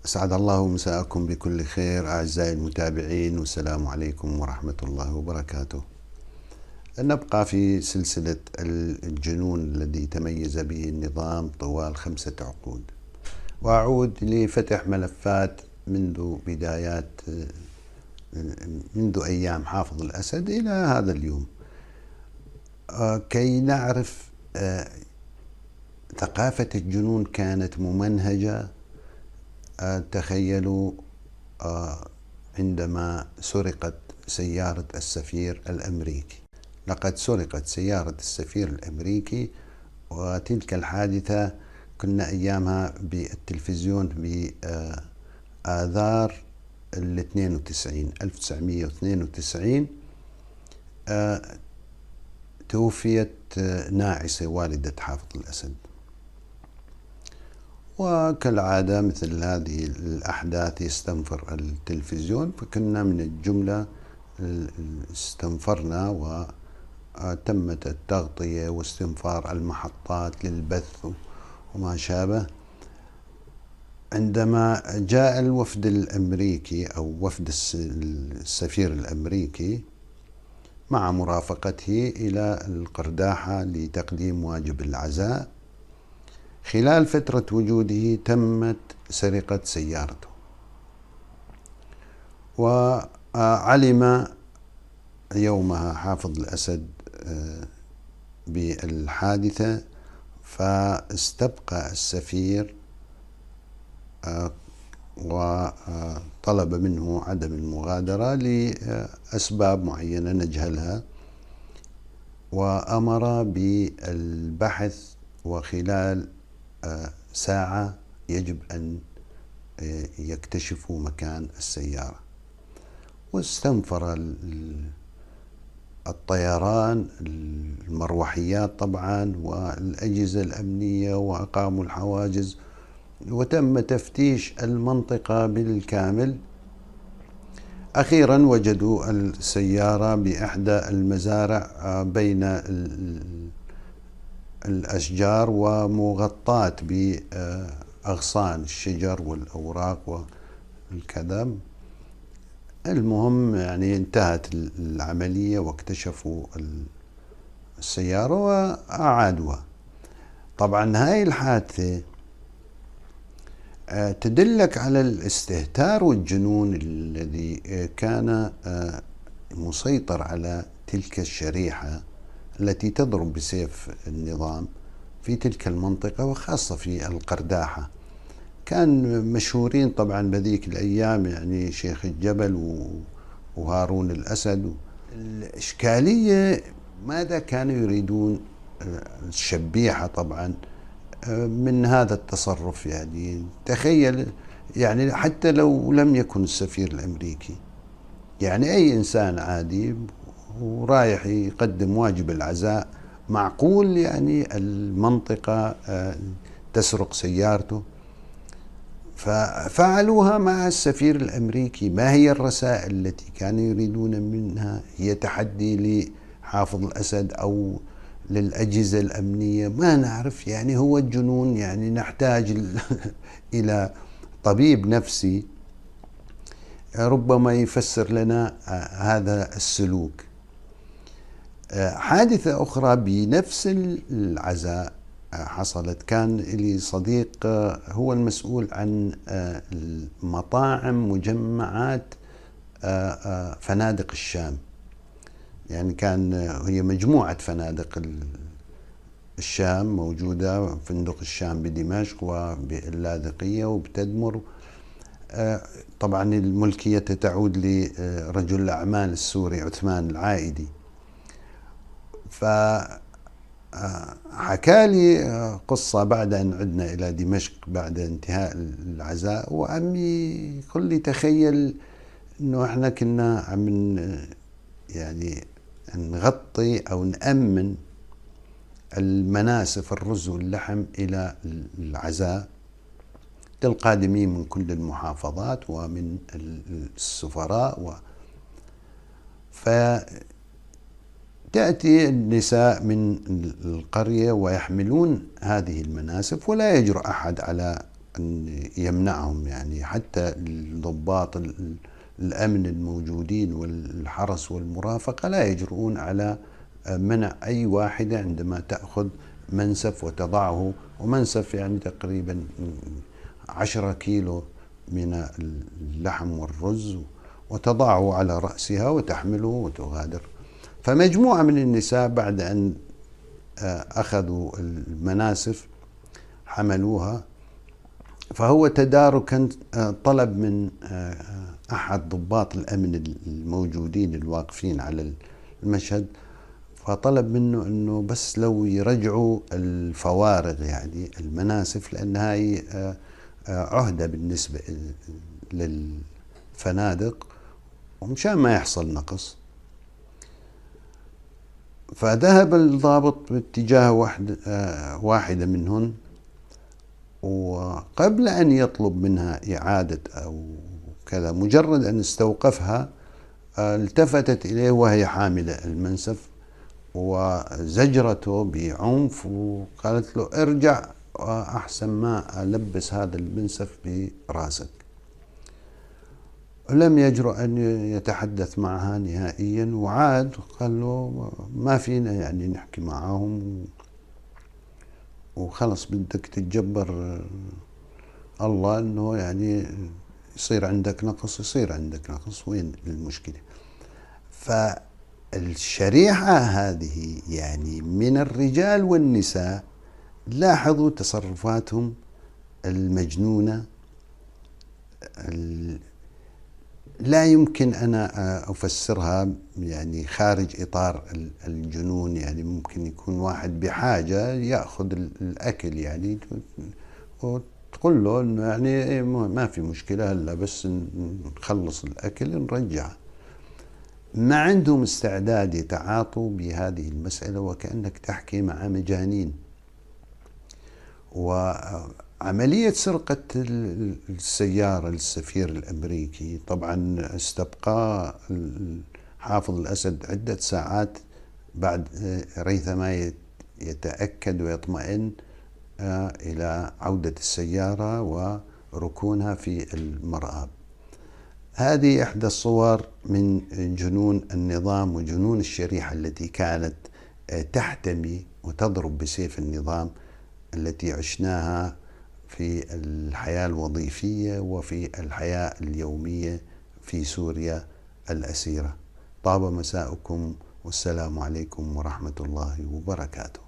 أسعد الله مساءكم بكل خير أعزائي المتابعين، والسلام عليكم ورحمة الله وبركاته. نبقى في سلسلة الجنون الذي تميز به النظام طوال 5 عقود، وأعود لفتح ملفات منذ بدايات منذ أيام حافظ الأسد إلى هذا اليوم، كي نعرف ثقافة الجنون كانت ممنهجة. تخيلوا عندما سرقت سيارة السفير الأمريكي، لقد سرقت سيارة السفير الأمريكي، وتلك الحادثة كنا أيامها بالتلفزيون بآذار 1992 توفيت ناعسة والدة حافظ الأسد. وكالعادة مثل هذه الأحداث يستنفر التلفزيون، فكنا من الجملة استنفرنا وتمت التغطية واستنفار المحطات للبث وما شابه. عندما جاء الوفد الأمريكي أو وفد السفير الأمريكي مع مرافقته إلى القرداحة لتقديم واجب العزاء، خلال فترة وجوده تمت سرقة سيارته، وعلم يومها حافظ الأسد بالحادثة، فاستبقى السفير وطلب منه عدم المغادرة لأسباب معينة نجهلها، وأمر بالبحث، وخلال ساعة يجب أن يكتشفوا مكان السيارة. واستنفر الطيران المروحيات طبعا والأجهزة الأمنية، وأقاموا الحواجز، وتم تفتيش المنطقة بالكامل. أخيرا وجدوا السيارة بإحدى المزارع بين الأشجار، ومغطاة بأغصان الشجر والأوراق والكذا. المهم يعني انتهت العملية واكتشفوا السيارة وأعادوها. طبعا هاي الحادثة تدلك على الاستهتار والجنون الذي كان مسيطر على تلك الشريحة التي تضرب بسيف النظام في تلك المنطقة، وخاصة في القرداحة. كان مشهورين طبعا بذيك الأيام يعني شيخ الجبل وهارون الأسد. الإشكالية ماذا كانوا يريدون الشبيحة طبعا من هذا التصرف؟ يعني تخيل، يعني حتى لو لم يكن السفير الأمريكي، يعني أي إنسان عادي ورايح يقدم واجب العزاء، معقول يعني المنطقة تسرق سيارته؟ ففعلوها مع السفير الأمريكي. ما هي الرسائل التي كانوا يريدون منها؟ هي تحدي لحافظ الأسد أو للأجهزة الأمنية؟ ما نعرف. يعني هو الجنون، يعني نحتاج إلى طبيب نفسي ربما يفسر لنا هذا السلوك. حادثة أخرى بنفس العزاء حصلت. كان لي صديق هو المسؤول عن المطاعم مجمعات فنادق الشام، يعني كان هي مجموعة فنادق الشام موجودة، فندق الشام بدمشق وباللاذقية وبتدمر. طبعا الملكية تعود لرجل الأعمال السوري عثمان العائدي. فحكى لي قصة بعد أن عدنا إلى دمشق بعد انتهاء العزاء، وعمي يقول لي تخيل إنه إحنا كنا عم يعني نغطي أو نأمن المناسف الرز واللحم إلى العزاء للقادمين من كل المحافظات ومن السفراء. فتأتي النساء من القرية ويحملون هذه المناسف، ولا يجرؤ أحد على أن يمنعهم، يعني حتى الضباط الأمن الموجودين والحرس والمرافقة لا يجرؤون على منع أي واحدة عندما تأخذ منسف وتضعه، ومنسف يعني تقريبا 10 كيلو من اللحم والرز، وتضعه على رأسها وتحمله وتغادر. فمجموعة من النساء بعد أن أخذوا المناسف حملوها، فهو تداركا طلب من أحد ضباط الأمن الموجودين الواقفين على المشهد، فطلب منه أنه بس لو يرجعوا الفوارغ يعني المناسف، لأن هاي عهدة بالنسبة للفنادق ومشان ما يحصل نقص. فذهب الضابط باتجاه واحدة منهن، وقبل أن يطلب منها إعادة أو كذا، مجرد أن استوقفها التفتت إليه وهي حاملة المنسف وزجرته بعنف وقالت له ارجع أحسن ما ألبس هذا المنسف براسك. لم يجرؤ أن يتحدث معها نهائيا، وعاد وقال له ما فينا يعني نحكي معهم، وخلص بدك تتجبر الله أنه يعني يصير عندك نقص، يصير عندك نقص، وين المشكلة؟ فالشريحة هذه يعني من الرجال والنساء، لاحظوا تصرفاتهم المجنونة، لا يمكن أنا أفسرها يعني خارج إطار الجنون. يعني ممكن يكون واحد بحاجة يأخذ الأكل يعني، وتقول له إنه يعني ما في مشكلة، هلا بس نخلص الأكل نرجعه. ما عندهم استعداد يتعاطوا بهذه المسألة، وكأنك تحكي مع مجانين. وعملية سرقة السيارة للسفير الأمريكي طبعا استبقى حافظ الأسد عدة ساعات بعد ريثما يتأكد ويطمئن إلى عودة السيارة وركونها في المرآب. هذه إحدى الصور من جنون النظام وجنون الشريحة التي كانت تحتمي وتضرب بسيف النظام، التي عشناها في الحياة الوظيفية وفي الحياة اليومية في سوريا الأسيرة. طاب مساؤكم، والسلام عليكم ورحمة الله وبركاته.